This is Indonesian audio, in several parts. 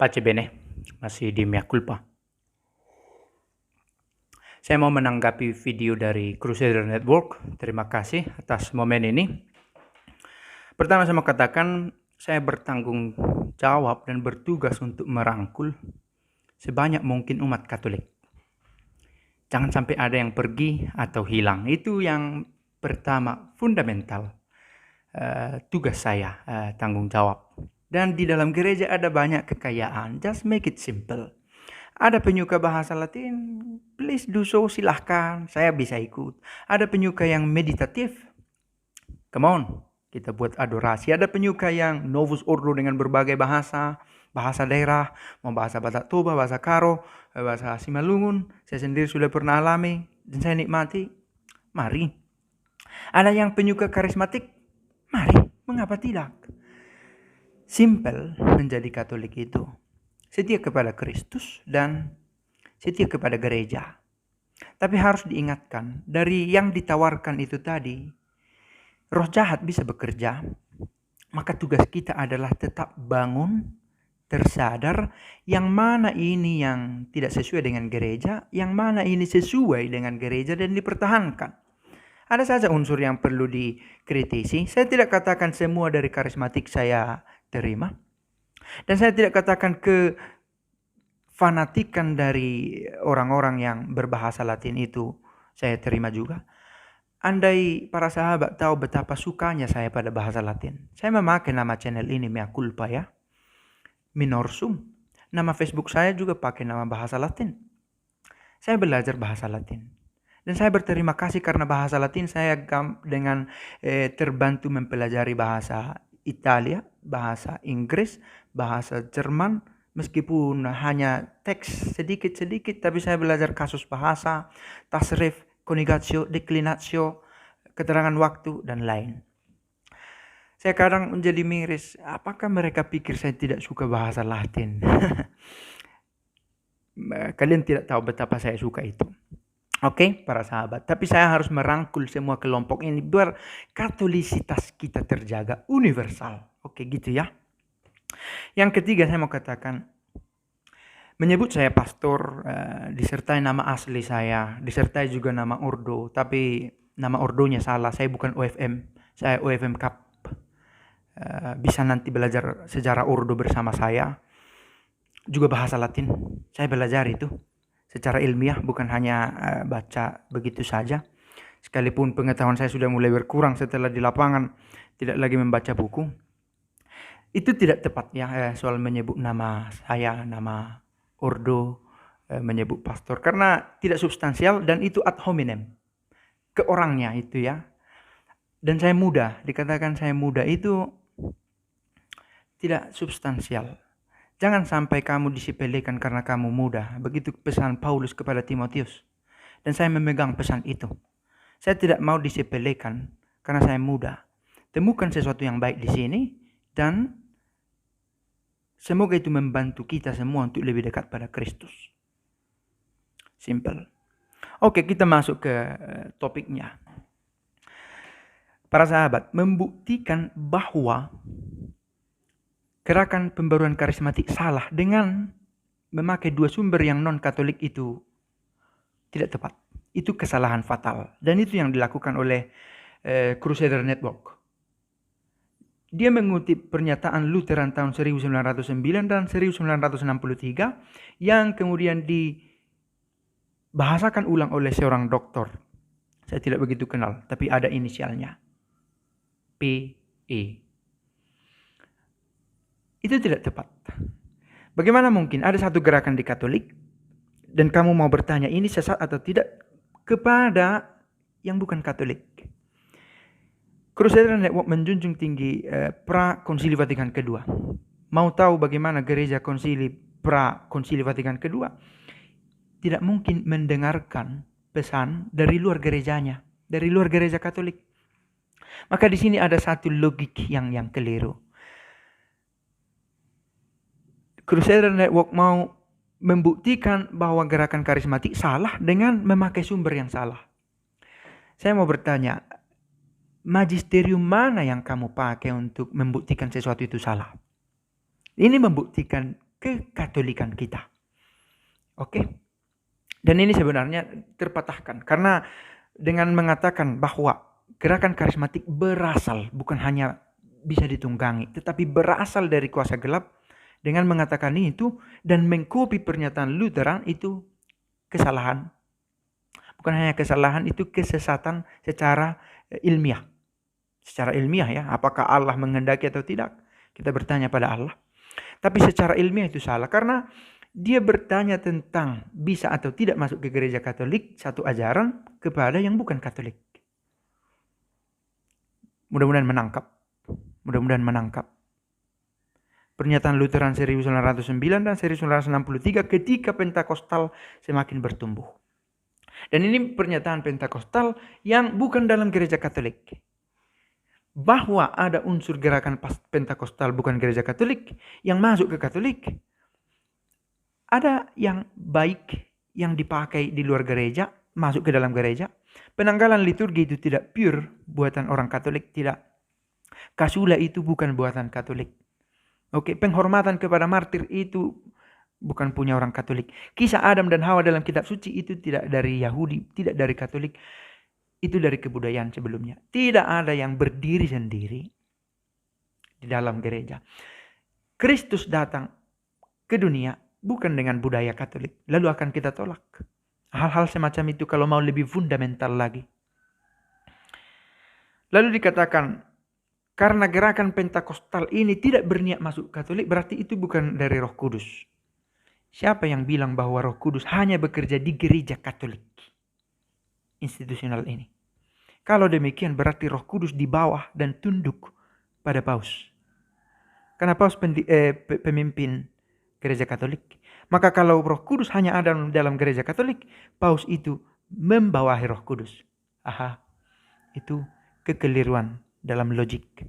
Pace bene, masih di mea culpa. Saya mau menanggapi video dari Crusader Network. Terima kasih atas momen ini. Pertama saya mau katakan, saya bertanggung jawab dan bertugas untuk merangkul sebanyak mungkin umat Katolik. Jangan sampai ada yang pergi atau hilang. Itu yang pertama, fundamental. Tugas saya, tanggung jawab. Dan di dalam gereja ada banyak kekayaan. Just make it simple. Ada penyuka bahasa Latin, please do so, silahkan, saya bisa ikut. Ada penyuka yang meditatif, come on, kita buat adorasi. Ada penyuka yang novus ordo dengan berbagai bahasa daerah, mau bahasa Batak Toba, bahasa Karo, bahasa Simalungun. Saya sendiri sudah pernah alami dan saya nikmati. Mari. Ada yang penyuka karismatik, mari, mengapa tidak? Simple menjadi Katolik itu. Setia kepada Kristus dan setia kepada gereja. Tapi harus diingatkan, dari yang ditawarkan itu tadi, roh jahat bisa bekerja, maka tugas kita adalah tetap bangun, tersadar, yang mana ini yang tidak sesuai dengan gereja, yang mana ini sesuai dengan gereja dan dipertahankan. Ada saja unsur yang perlu dikritisi. Saya tidak katakan semua dari karismatik saya terima. Dan saya tidak katakan kefanatikan dari orang-orang yang berbahasa Latin itu saya terima juga. Andai para sahabat tahu betapa sukanya saya pada bahasa Latin, saya memakai nama channel ini mea culpa ya. Minorsum. Nama Facebook saya juga pakai nama bahasa Latin. Saya belajar bahasa Latin. Dan saya berterima kasih karena bahasa Latin saya dengan terbantu mempelajari bahasa Italia, bahasa Inggris, bahasa Jerman, meskipun hanya teks sedikit-sedikit, tapi saya belajar kasus bahasa, tasrif, conjugatio, declinatio, keterangan waktu, dan lain. Saya kadang menjadi miris, apakah mereka pikir saya tidak suka bahasa Latin? Kalian tidak tahu betapa saya suka itu. Oke, para sahabat. Tapi saya harus merangkul semua kelompok ini biar katolisitas kita terjaga universal. Oke, gitu ya. Yang ketiga saya mau katakan, menyebut saya pastor, disertai nama asli saya, disertai juga nama ordo, tapi nama ordonya salah. Saya bukan OFM, saya OFM Cup. Bisa nanti belajar sejarah ordo bersama saya. Juga bahasa Latin, saya belajar itu secara ilmiah, bukan hanya baca begitu saja. Sekalipun pengetahuan saya sudah mulai berkurang setelah di lapangan, tidak lagi membaca buku. Itu tidak tepat ya, soal menyebut nama saya, nama ordo, menyebut pastor. Karena tidak substansial dan itu ad hominem. Ke orangnya itu ya. Dan saya muda, dikatakan saya muda itu tidak substansial. Jangan sampai kamu disepelekan karena kamu muda. Begitu pesan Paulus kepada Timotius. Dan saya memegang pesan itu. Saya tidak mau disepelekan karena saya muda. Temukan sesuatu yang baik di sini dan semoga itu membantu kita semua untuk lebih dekat pada Kristus. Simple. Oke, kita masuk ke topiknya. Para sahabat, membuktikan bahwa gerakan pembaruan karismatik salah dengan memakai dua sumber yang non-Katolik itu tidak tepat. Itu kesalahan fatal. Dan itu yang dilakukan oleh Crusader Network. Dia mengutip pernyataan Lutheran tahun 1909 dan 1963 yang kemudian dibahasakan ulang oleh seorang doktor. Saya tidak begitu kenal, tapi ada inisialnya. PE. Itu tidak tepat. Bagaimana mungkin ada satu gerakan di Katolik dan kamu mau bertanya ini sesat atau tidak kepada yang bukan Katolik. Crusader Network menjunjung tinggi pra-konsili Vatikan kedua. Mau tahu bagaimana gereja konsili pra-konsili Vatikan kedua? Tidak mungkin mendengarkan pesan dari luar gerejanya, dari luar gereja Katolik. Maka di sini ada satu logik yang keliru. Crusader Network mau membuktikan bahwa gerakan karismatik salah dengan memakai sumber yang salah. Saya mau bertanya, magisterium mana yang kamu pakai untuk membuktikan sesuatu itu salah? Ini membuktikan kekatolikan kita. Oke? Dan ini sebenarnya terpatahkan karena dengan mengatakan bahwa gerakan karismatik berasal, bukan hanya bisa ditunggangi, tetapi berasal dari kuasa gelap, dengan mengatakan itu dan mengkopi pernyataan Lutheran itu kesalahan. Bukan hanya kesalahan, itu kesesatan secara ilmiah. Secara ilmiah ya, apakah Allah menghendaki atau tidak? Kita bertanya pada Allah. Tapi secara ilmiah itu salah karena dia bertanya tentang bisa atau tidak masuk ke gereja Katolik, satu ajaran kepada yang bukan Katolik. Mudah-mudahan menangkap. Pernyataan Lutheran 1909 dan 1963 ketika Pentakosta semakin bertumbuh. Dan ini pernyataan Pentakosta yang bukan dalam gereja Katolik. Bahwa ada unsur gerakan Pentakosta bukan gereja Katolik yang masuk ke Katolik. Ada yang baik yang dipakai di luar gereja, masuk ke dalam gereja. Penanggalan liturgi itu tidak pure buatan orang Katolik, tidak. Kasula itu bukan buatan Katolik. Oke, penghormatan kepada martir itu bukan punya orang Katolik. Kisah Adam dan Hawa dalam kitab suci itu tidak dari Yahudi, tidak dari Katolik. Itu dari kebudayaan sebelumnya. Tidak ada yang berdiri sendiri di dalam gereja. Kristus datang ke dunia bukan dengan budaya Katolik. Lalu akan kita tolak. Hal-hal semacam itu kalau mau lebih fundamental lagi. Lalu dikatakan, karena gerakan Pentakostal ini tidak berniat masuk Katolik, berarti itu bukan dari Roh Kudus. Siapa yang bilang bahwa Roh Kudus hanya bekerja di gereja Katolik institusional ini? Kalau demikian berarti Roh Kudus di bawah dan tunduk pada Paus. Karena Paus pemimpin gereja Katolik. Maka kalau Roh Kudus hanya ada dalam gereja Katolik, Paus itu membawahi Roh Kudus. Itu kekeliruan dalam logik.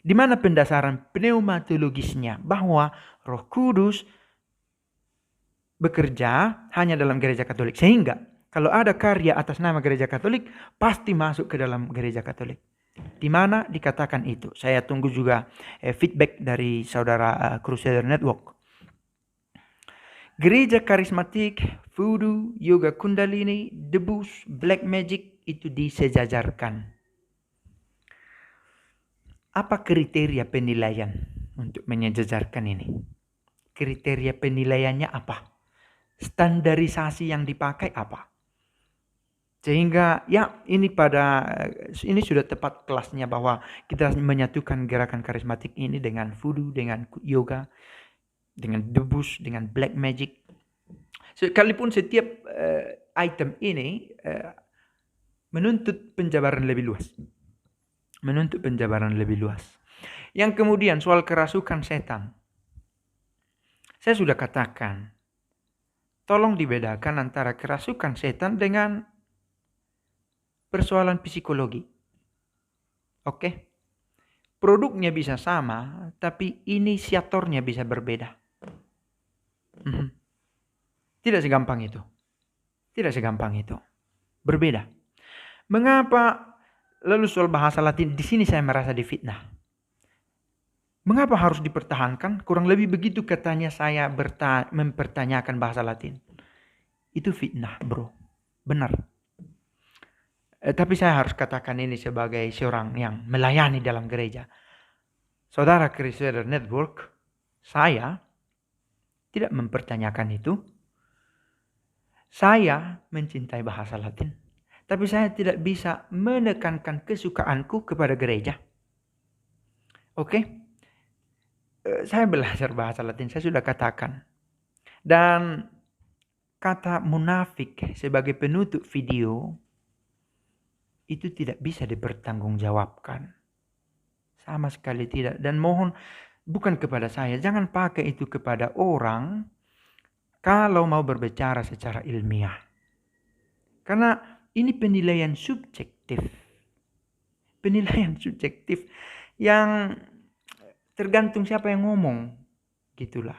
Di mana pendasaran pneumatologisnya bahwa Roh Kudus bekerja hanya dalam gereja Katolik. Sehingga kalau ada karya atas nama gereja Katolik, pasti masuk ke dalam gereja Katolik. Di mana dikatakan itu? Saya tunggu juga feedback dari saudara Crusader Network. Gereja karismatik, voodoo, yoga kundalini, debus, black magic itu disejajarkan. Apa kriteria penilaian untuk menyejajarkan ini? Kriteria penilaiannya apa? Standarisasi yang dipakai apa? Sehingga ya ini sudah tepat kelasnya bahwa kita menyatukan gerakan karismatik ini dengan voodoo, dengan yoga, dengan debus, dengan black magic. Sekalipun setiap item ini menuntut penjabaran lebih luas. Yang kemudian soal kerasukan setan. Saya sudah katakan, tolong dibedakan antara kerasukan setan dengan persoalan psikologi. Oke? Produknya bisa sama, tapi inisiatornya bisa berbeda. Tidak segampang itu. Berbeda. Mengapa? Lalu soal bahasa Latin, di sini saya merasa difitnah. Mengapa harus dipertahankan? Kurang lebih begitu katanya saya mempertanyakan bahasa Latin. Itu fitnah, bro. Benar. Tapi saya harus katakan ini sebagai seorang yang melayani dalam gereja. Saudara Crusader Network, saya tidak mempertanyakan itu. Saya mencintai bahasa Latin. Tapi saya tidak bisa menekankan kesukaanku kepada gereja. Oke? Saya belajar bahasa Latin, saya sudah katakan. Dan kata munafik sebagai penutup video itu tidak bisa dipertanggungjawabkan. Sama sekali tidak. Dan mohon bukan kepada saya, jangan pakai itu kepada orang kalau mau berbicara secara ilmiah. Karena ini penilaian subjektif. Yang tergantung siapa yang ngomong. Gitulah.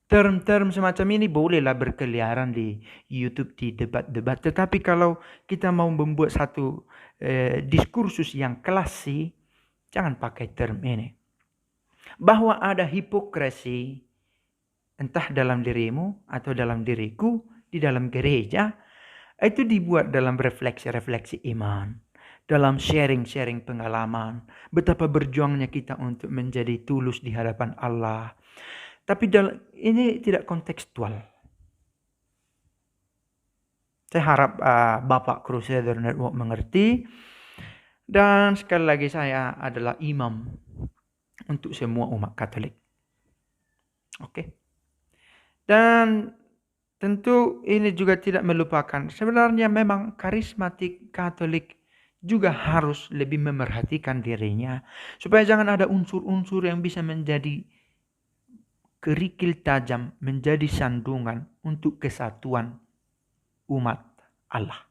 Term-term semacam ini bolehlah berkeliaran di YouTube, di debat-debat. Tetapi kalau kita mau membuat satu diskursus yang klasik, jangan pakai term ini. Bahwa ada hipokrasi entah dalam dirimu atau dalam diriku, di dalam gereja, itu dibuat dalam refleksi-refleksi iman, dalam sharing-sharing pengalaman, betapa berjuangnya kita untuk menjadi tulus di hadapan Allah. Tapi ini tidak kontekstual. Saya harap Bapak Crusader Network mengerti. Dan sekali lagi, saya adalah imam untuk semua umat Katolik. Oke. Dan tentu ini juga tidak melupakan, sebenarnya memang karismatik Katolik juga harus lebih memerhatikan dirinya, supaya jangan ada unsur-unsur yang bisa menjadi kerikil tajam, menjadi sandungan untuk kesatuan umat Allah.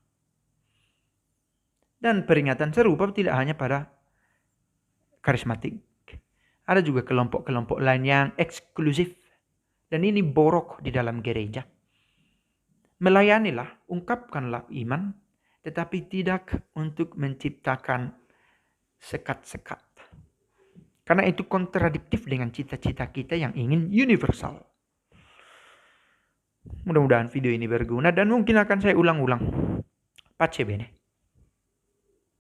Dan peringatan serupa tidak hanya pada karismatik. Ada juga kelompok-kelompok lain yang eksklusif. Dan ini borok di dalam gereja. Melayanilah, ungkapkanlah iman, tetapi tidak untuk menciptakan sekat-sekat. Karena itu kontradiktif dengan cita-cita kita yang ingin universal. Mudah-mudahan video ini berguna dan mungkin akan saya ulang-ulang. Pace bene.